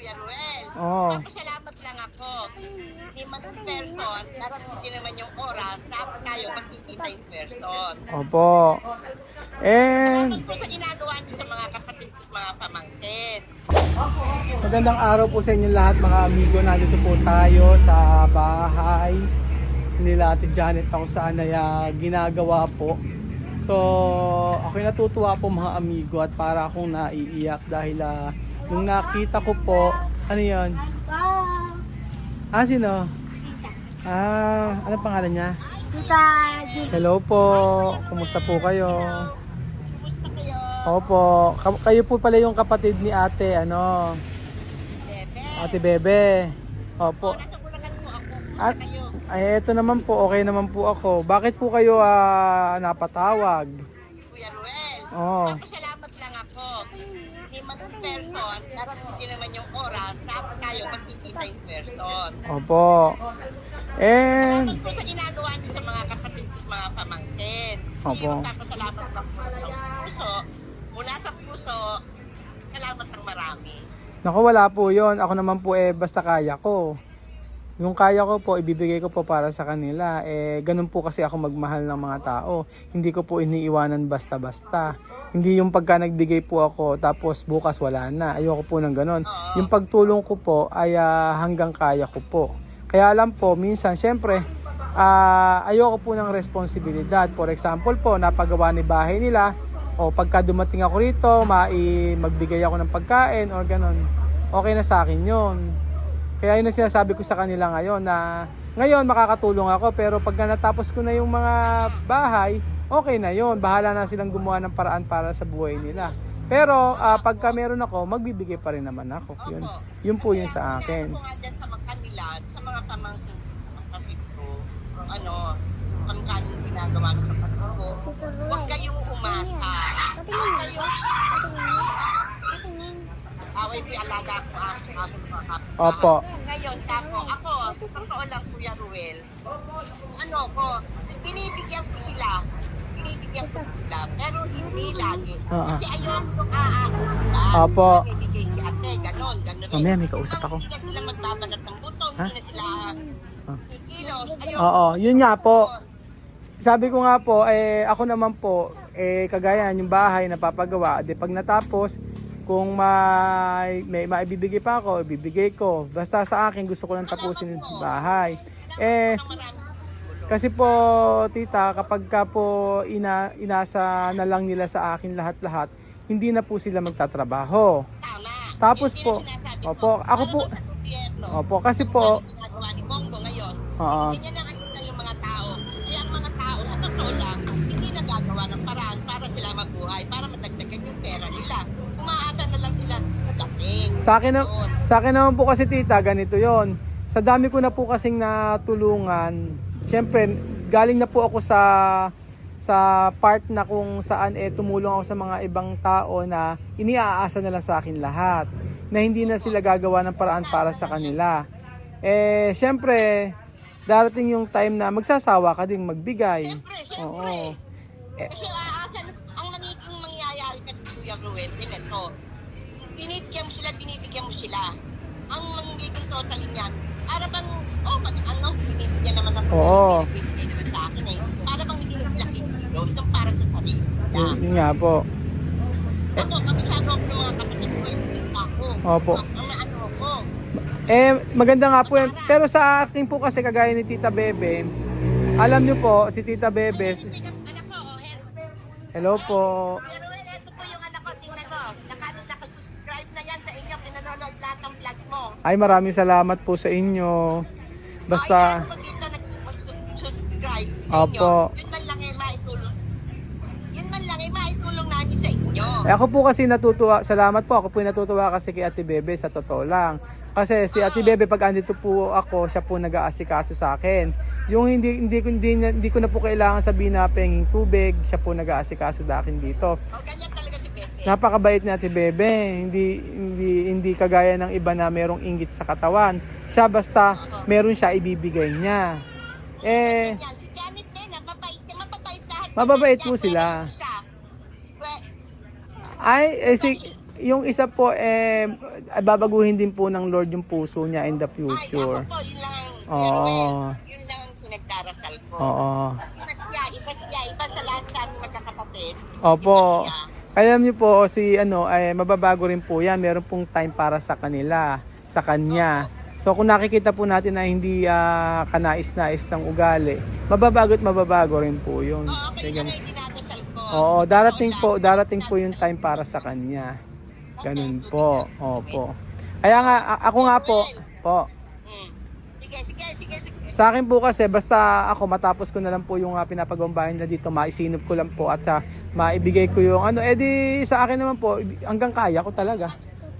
Kuya Ruel. Oo. Papasalamat lang ako. Hindi man in person, darating naman yung oras na tayo magkikita in person. Opo. Salamat And po sa ginagawa niyo sa mga kapatid at mga pamangkin. magandang araw po sa inyo lahat mga amigo. Nandito po tayo sa bahay nila Ate Janet ako saan ay ginagawa po. So ako'y natutuwa po mga amigo at para akong naiiyak dahil nung nakita ko po, ano yun? Sino? Ano pangalan niya? Tita Hello po, kumusta po kayo? Kumusta kayo? Opo, kayo po pala yung kapatid ni ate, Bebe. Ate Bebe. Opo. Nasa Bulacan po ako. Kumusta At, kayo? eto naman po, okay naman po ako. Bakit po kayo napatawag? Kuya Ruel. Oo. Papasalamat lang ako. Hindi man in person, darating naman yung oras na tayo magkikita in person. Opo. And, Salamat po sa ginagawa niyo sa mga kapatid at mga pamangkin. Opo. Papasalamat lang po sa puso. Mula sa puso, salamat ng marami. naku wala po yon. Ako naman po basta kaya ko. Yung kaya ko po, ibibigay ko po para sa kanila. Ganun po kasi ako magmahal ng mga tao. Hindi ko po iniiwanan basta-basta. Hindi yung pagka nagbigay po ako, tapos bukas wala na. Ayoko po ng ganun. Yung pagtulong ko po ay hanggang kaya ko po. Kaya alam po, minsan, syempre, ayoko po ng responsibilidad. For example po, napagawa ni bahay nila, o pagka dumating ako rito, magbigay ako ng pagkain, or ganun. Okay na sa akin yun. Kaya yun ang sinasabi ko sa kanila ngayon na ngayon makakatulong ako pero pag natapos ko na yung mga bahay, okay na yun. Bahala na silang gumawa ng paraan para sa buhay nila. Pero pagka meron ako, magbibigay pa rin naman ako. Yun po yun sa akin. Kung nga dyan sa mga kanila, sa mga pamangkin kapatid ko, kamkanin ginagawa ng kapatid ko, huwag kayong umasa. Away po yung alaga ko ako mga kapatid. Opo. Ngayon, ako, totoo lang Kuya Ruel, binibigyan ko sila, pero hindi lagi. Kasi ayoko aasa sila. Opo. Binibigay si ate, ganon rin. Mamaya may kausap ako. Hindi na sila magbabanat ng buto, hindi na sila kikilos. Ayoko. Oo, yun nga po. Sabi ko nga po, ako naman po, kagaya yung bahay na papagawa, pag natapos, kung may maibibigay pa ako, ibibigay ko. Basta sa akin, gusto ko lang tapusin yung bahay. Kasi po, tita, kapag ka po inasa na lang nila sa akin lahat-lahat, hindi na po sila magtatrabaho. Tama. Tapos Yun po, din ang sinasabi opo, ko. ako po, Lalo na sa gobyerno. opo, kasi po, Ginagawa ni Bongo ngayon. Oo. Hindi niya nakikita yung mga tao. Kaya ang mga tao, sa totoo lang, hindi nagagawa ng paraan para sila mabuhay, para madagdagan yung pera nila. Umaasa na lang sila sa dating. sa akin naman po kasi tita, ganito yon. Sa dami ko na po kasing natulungan, syempre, galing na po ako sa part na kung saan tumulong ako sa mga ibang tao na iniaasa na lang sa akin lahat. Na hindi na sila gagawa ng paraan para sa kanila. Syempre, darating yung time na magsasawa ka ding magbigay. Siyempre. Oo. Kasi ang magiging mangyayari kasi Kuya Ruel, ito. Binibigyan mo sila. Ang magiging totally niyan, para bang, binibigyan naman ako. Oo. Binibigyan naman sa akin Para bang hindi nila kilos ng para sa sarili nila. Yun nga po. Ako, kabisado ako ng mga kapatid ko yung pinta ko. Opo. Ang ano ko. Maganda nga po yun. Pero sa akin po kasi kagaya ni Tita Bebe, alam nyo po, si Tita Bebe, Anak ko, hello po. Kuya Ruel, ito po yung anak ko. Tingnan mo. Nakasubscribe na yan sa inyo. Pinanonood lahat ng vlog mo. Ay, maraming salamat po sa inyo. Basta, Ay, makita nag-subscribe sa Opo. inyo. Yun man lang maitulong. Yun man lang maitulong namin sa inyo. ako po kasi natutuwa, salamat po, ako po natutuwa kasi kay Ate Bebe sa totoo lang. Kasi si Ate Bebe pag andito po ako, siya po nag-aasikaso sa akin. Yung hindi ko na po kailangan sabihin na penging tubig, siya po nag-aasikaso sa akin dito. O, ganyan talaga si Bebe. Napakabait ni Ate Bebe. Hindi kagaya ng iba na merong inggit sa katawan. Siya basta meron siya ibibigay niya. Yan, si Janet din, mababait lahat. Mababait Yan, po sila. pwede isa. Ay, si yung isa po, babaguhin din po ng Lord yung puso niya in the Ay, future. ako po, yun lang, Oo. yun lang ang pinagdarasal ko. Oo. Iba sa lahat sa aming magkakapatid. Opo. Iba siya. Alam niyo po, si mababago rin po yan. Meron pong time para sa kanila, sa kanya. So kung nakikita po natin na hindi kanais-nais ng ugali, mababago rin po yun. Oo, ako Kaya yun lang yung dinadasal ko. Oo, darating po yung time para sa kanya. Ganun po. Opo. Kaya nga, ako nga po, Mm. Sige. sa akin po kasi, basta ako matapos ko na lang po yung pinapagawang bahay na dito, maisinop ko lang po at maibigay ko yung edi sa akin naman po, hanggang kaya ko talaga.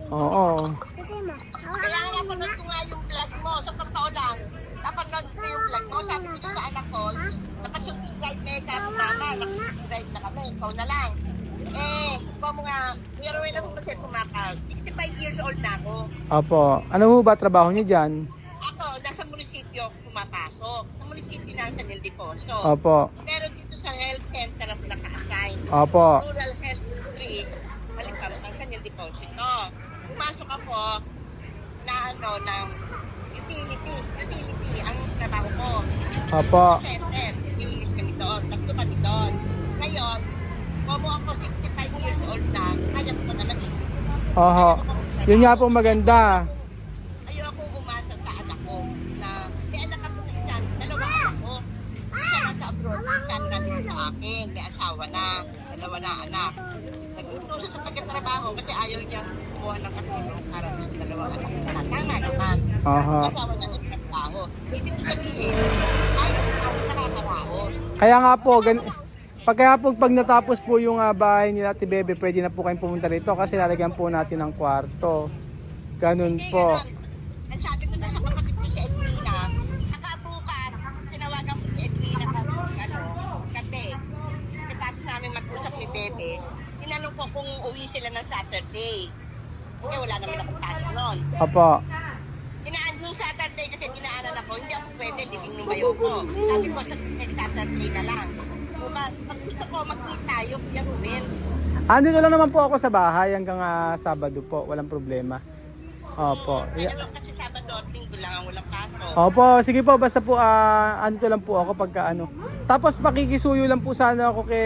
Oo. Kaya nga napanood ko nga yung vlog mo. Sa totoo lang, napanood ko yung vlog mo. Sabi ko sa anak ko, nakasubscribe na ikaw mama. Nakasubscribe na kami. Ikaw na lang. Ikaw mo nga, Kuya Ruel ako kasi pumakal. 65 years old na ako. Opo. Ano ho ba trabaho niyo dyan? Ako, nasa munisipyo ako pumapasok. Sa munisipyo na sa Nildiposo. Opo. Pero dito sa health center ako naka-assign. Opo. Rural Health District. Balikampan sa Nildiposo ito. Pumasok ako na ng utility ang trabaho ko. Opo. Center, nilinis kami doon, tatlo kami doon. Ngayon, como ako 65 years old na, kaya ko naman eh. Oho. Yun nga po maganda. Ayoko umasa sa anak ko na may anak ako minsan, dalawa anak ko. Isa nasa abroad, isa nandito sa akin, may asawa na, dalawa na anak. Nag-utusan sa pagkatrabaho kasi ayaw niya kumuha ng katulong para sa dalawang anak na tama naman. Aha. Asawa niya nagtrabaho. Ibig sabihin, ayaw ako nakakaraos. Kaya nga po, pag natapos po yung bahay nila Ate Bebe, pwede na po kayong pumunta rito kasi lalagyan po natin ng kwarto. Ganun po. Ang sabi ko na sa kapatid ko si Edwina, nakabukas, tinawagan ko si Edwina kasi katapos namin mag-usap ni Bebe, tinanong ko kung uwi sila ng Saturday. Kasi wala naman akong pasok noon. Opo. Yung Saturday kasi dinaanan ako, hindi ako pwede living ng bayo ko. Sabi ko sa next Saturday na lang. Bukas, pag gusto ko mag-meet tayo, Kuya Ruben. Andito lang naman po ako sa bahay hanggang Sabado po, walang problema. Opo. Kaya lang kasi Sabado at Linggo lang ang walang pasok. Opo, sige po, basta po andito lang po ako pagka ano. Tapos pakikisuyo lang po sana ako kay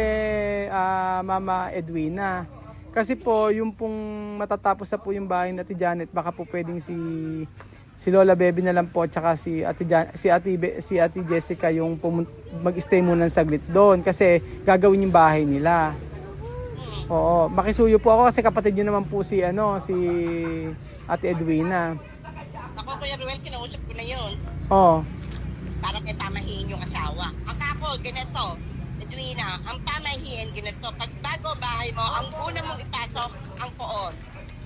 Mama Edwina. Kasi po, yung pong matatapos na po yung bahay ni Ate Janet, baka po pwedeng si Lola Bebe na lang po at saka si Ate Jessica yung mag-stay muna ng saglit doon kasi gagawin yung bahay nila. Oo, makisuyo po ako kasi kapatid niyo naman po si Ate Edwina. Ako, Kuya Ruel, kinausap ko na yun. Oo. Para kay pamahiin yung asawa. Ang ako, ganito, Edwina, ang pamahiin ganito, pag bago bahay mo, ang una mong ipasok, ang poon,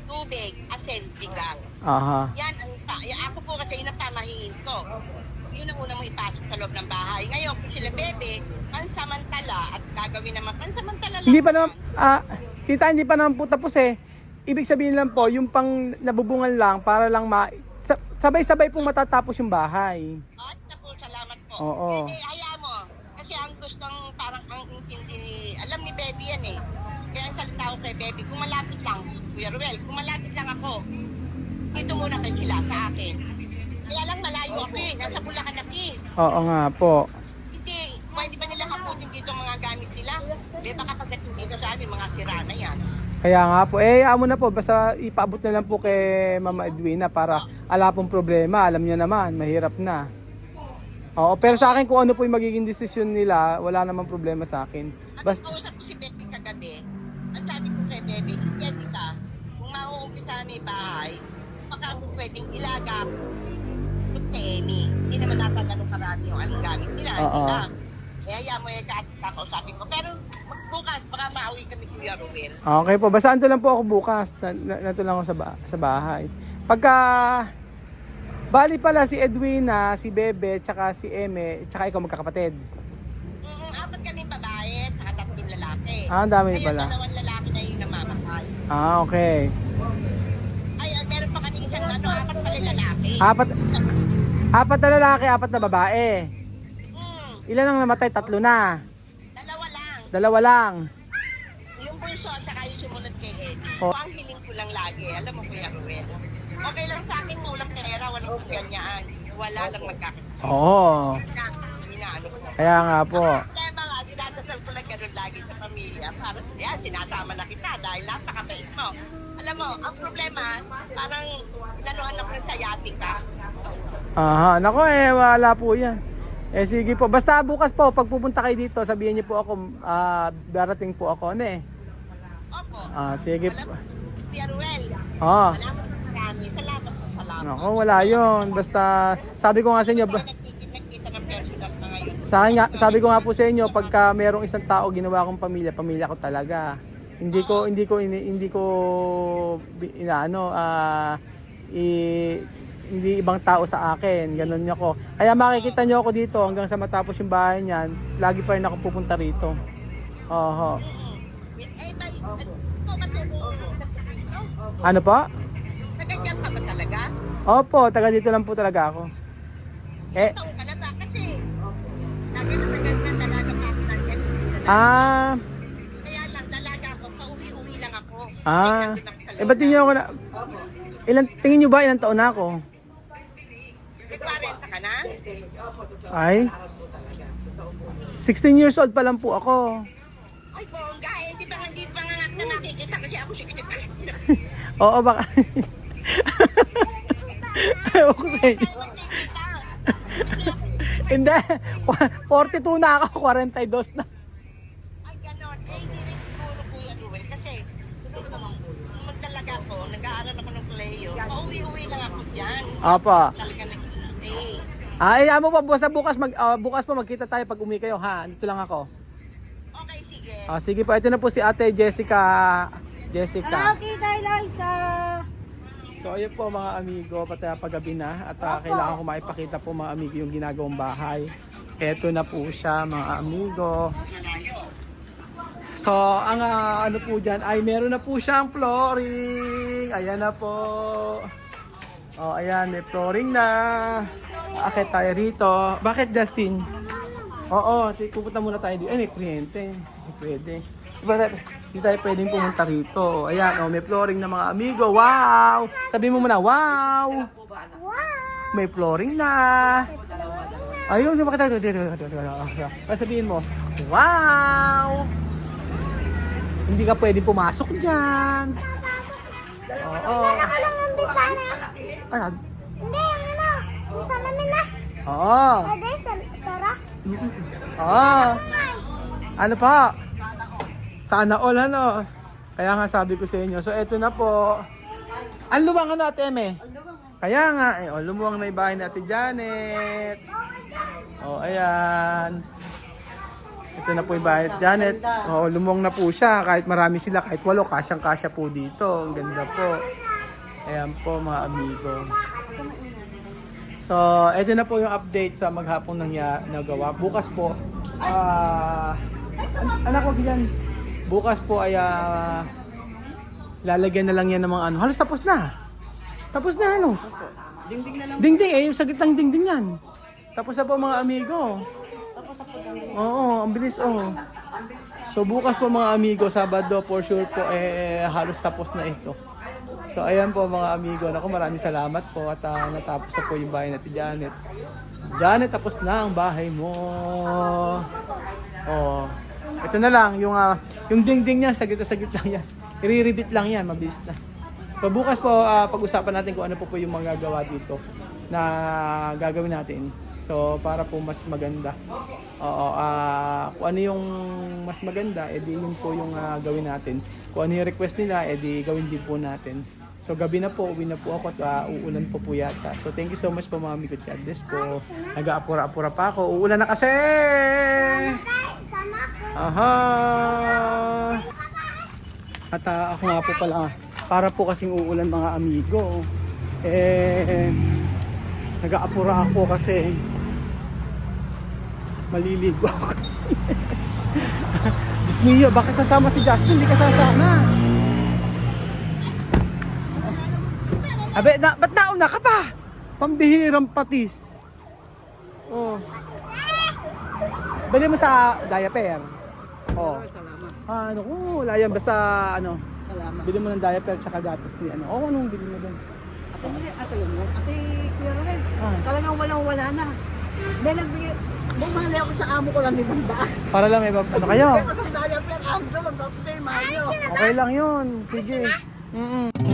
tubig, asin, bigas. Aha. Yan, ako po kasi yun ang pamahiin ko. Yun ang una mong ipasok sa loob ng bahay. Ngayon, kung sila Bebe, pansamantala, at gagawin naman, pansamantala lang. Hindi pa naman, tita, hindi pa naman po tapos eh. Ibig sabihin lang po, yung pang nabubungan lang para lang sabay-sabay pong matatapos yung bahay. At po, salamat po. Oo. Hayaan mo. Kasi ang gustong parang ang intindi, alam ni Bebe yan eh. Kaya ang salita ko kay Bebe, kung malapit lang, Kuya Ruel, kung malapit lang ako, dito muna kayo sila sa akin. Kaya lang malayo ako eh, nasa Bulacan ako eh. Oo nga po. Hindi, pwede ba nila kaputin dito ang mga gamit nila? Di ba kapag dito sa amin, mga sira na yan. Kaya nga po, amo na po, basta ipaabot na lang po kay Mama Edwina para ala pong problema, alam niyo naman, mahirap na. Oo, pero sa akin kung ano po yung magiging desisyon nila, wala namang problema sa akin. Basta kausap ko si Betty kagabi, ang sabi ko kay Bebe, si Jessica, kung mauumpisa may bahay, baka ako pwedeng ilagap kung Amy. Hindi naman natatanong karami yung anong gamit nila, hindi Oo. ba? Kaya mo yung kakausapin ko. Pero bukas, baka mauwi kami Kuya Ruel. Okay po, basta anto lang po ako bukas, nato lang ako sa bahay. Pagka, bali pala si Edwina, si Bebe, tsaka si Eme, tsaka ikaw magkakapatid. Apat kaming babae, saka tatlong lalaki. Ang dami Ngayon, pala. dalawang lalaki na yung namamatay. Okay. Ay, meron pa kami isang apat pala lalaki. Apat na lalaki, apat na babae. Ilan ang namatay? 3 na. Dalawa lang. Dalawa lang. Yung bunso at saka yung sumunod kay Eddie. Oh. Ang hiling ko lang lagi, alam mo Kuya Ruel. Okay lang sa akin, walang pera, walang kaganyan. Wala lang magkakita. Oo. Inaano ko. Kaya nga po. Problema nga, dinadasal ko lang ganun lagi sa pamilya. Para yan, sinasama na kita dahil napakabait mo. Alam mo, ang problema, parang lanuhan ako ng sayating ka. Aha, nako wala po yan. Sige po. Basta bukas po, pag pupunta kayo dito, sabihin niyo po ako, darating po ako, Opo. Sige Alam po. mo, Kuya Ruel, Ah, salamat po marami. Salamat po, salamat. nako, wala yon. Basta, sabi ko nga sa inyo, Nagkita ng personal na ngayon. sabi ko nga po sa inyo, pagka merong isang tao ginawa kong pamilya, pamilya ko talaga. Hindi ko inaano, hindi ibang tao sa akin, ganun niya ko. Kaya makikita niyo ako dito hanggang sa matapos yung bahay niyan, lagi pa rin ako pupunta rito. Oho. Ikaw ba tayo Ano pa? Taga-diyan ka ba talaga? Opo, taga dito lang po talaga ako. Taon ka na ba? Kasi lagi na tagal na dalaga pa ako nandiyan. Ah, Kaya lang, dalaga ako, pauwi-uwi lang ako. ba't di niyo ako na... tingin niyo ba ilang taon na ako? May 40 ka na? Ay, 16 years old pa lang po ako. Ay, bongga, hindi pa nga nakikita kasi ako 65. Oo, baka... Ewan ko sa inyo. Hindi, 42 na ako, 42 na. Ay, ganon. Hindi rin siguro, Kuya Ruel. Kasi, magdalaga ko, nag-aaral ako ng kolehiyo. Pauwi-uwi lang ako dyan. Apa. Talaga nag-stay. Ay, amo pa bukas pa magkita tayo pag umuwi kayo ha. Dito lang ako. Okay, sige. Sige po, ito na po si Ate Jessica. Okay, tayo Liza. So ayun po mga amigo, pagabi na at kailangan ko maipakita po mga amigo yung ginagawang bahay. Ito na po siya mga amigo. So ang ano po dyan ay meron na po siyang flooring. Ayan na po. Oh, ayan, may flooring na. Akit tayo rito. Bakit Justin? Oo, pupunta muna tayo dito. Ay, may kuryente. Pwede. Hindi tayo pwedeng pumunta rito. Ayan, may flooring na mga amigo. Wow! Sabi mo muna, wow! May flooring na. Ayun, di ba kita? Sabihin mo, wow! Hindi ka pwedeng pumasok dyan. Oo. Ako lang ang bitana. Ayan. Hindi, yung ano, yung salamin na. Oo. Pwede, Sarah. Oo. Ano pa? Sana all ano. Kaya nga sabi ko sa inyo. So eto na po. Ang luwang ano Ate Eme? Kaya nga lumuwang na yung bahay ni Ate Janet. Ayan. Ito na po yung bahay ni Janet. Lumuwang na po siya. Kahit marami sila, kahit 8, kasyang-kasya po dito. Ang ganda po. Ayan po mga amigo. So, ito na po yung update sa maghapong nagawa. Bukas po, anak ko yan. Bukas po ay lalagyan na lang yan ng mga ano. Halos tapos na. Tapos na halos. Dingding na lang. Dingding, yung sagit lang dingding yan. Tapos na po mga amigo. Oo, ang bilis So bukas po mga amigo, Sabado for sure po halos tapos na ito. So ayan po mga amigo, naku maraming salamat po at natapos na po yung bahay natin Janet. Janet, tapos na ang bahay mo. Ito na lang, yung dingding niya, sagit lang yan. I-repeat lang yan, mabilis na. So bukas po, pag-usapan natin kung ano po yung mga gagawa dito na gagawin natin. So para po mas maganda. Kung ano yung mas maganda, edi yun po yung gawin natin. Kung ano yung request nila, edi gawin din po natin. So gabi na po, uwi na po ako at uulan po yata. So thank you so much po mga amigo. God bless po. Nag-aapura-apura pa ako. Uulan na kasi! Aha! At ako nga po pala, para po kasing uulan mga amigo. Nag-aapura ako kasi maliligo ako. Diyos mio, bakit sasama si Justin? Hindi ka sasama. Abe, ba't nauna ka pa? Pambihirang patis. Bili mo sa diaper. Ano ko, wala yan. Basta, Salamat. Bili mo ng diaper tsaka gatas ni ano. Oo, anong bili mo doon? Ate Mili, ate yun yan. Ate Kuya Ruel, Ah. talagang walang-wala na. May nagbigay, bumali ako sa amo ko lang 500. Para lang may ano kayo. Kaya ko ng diaper, ang doon, Dr. Mario. Okay lang yun. Sige. Mm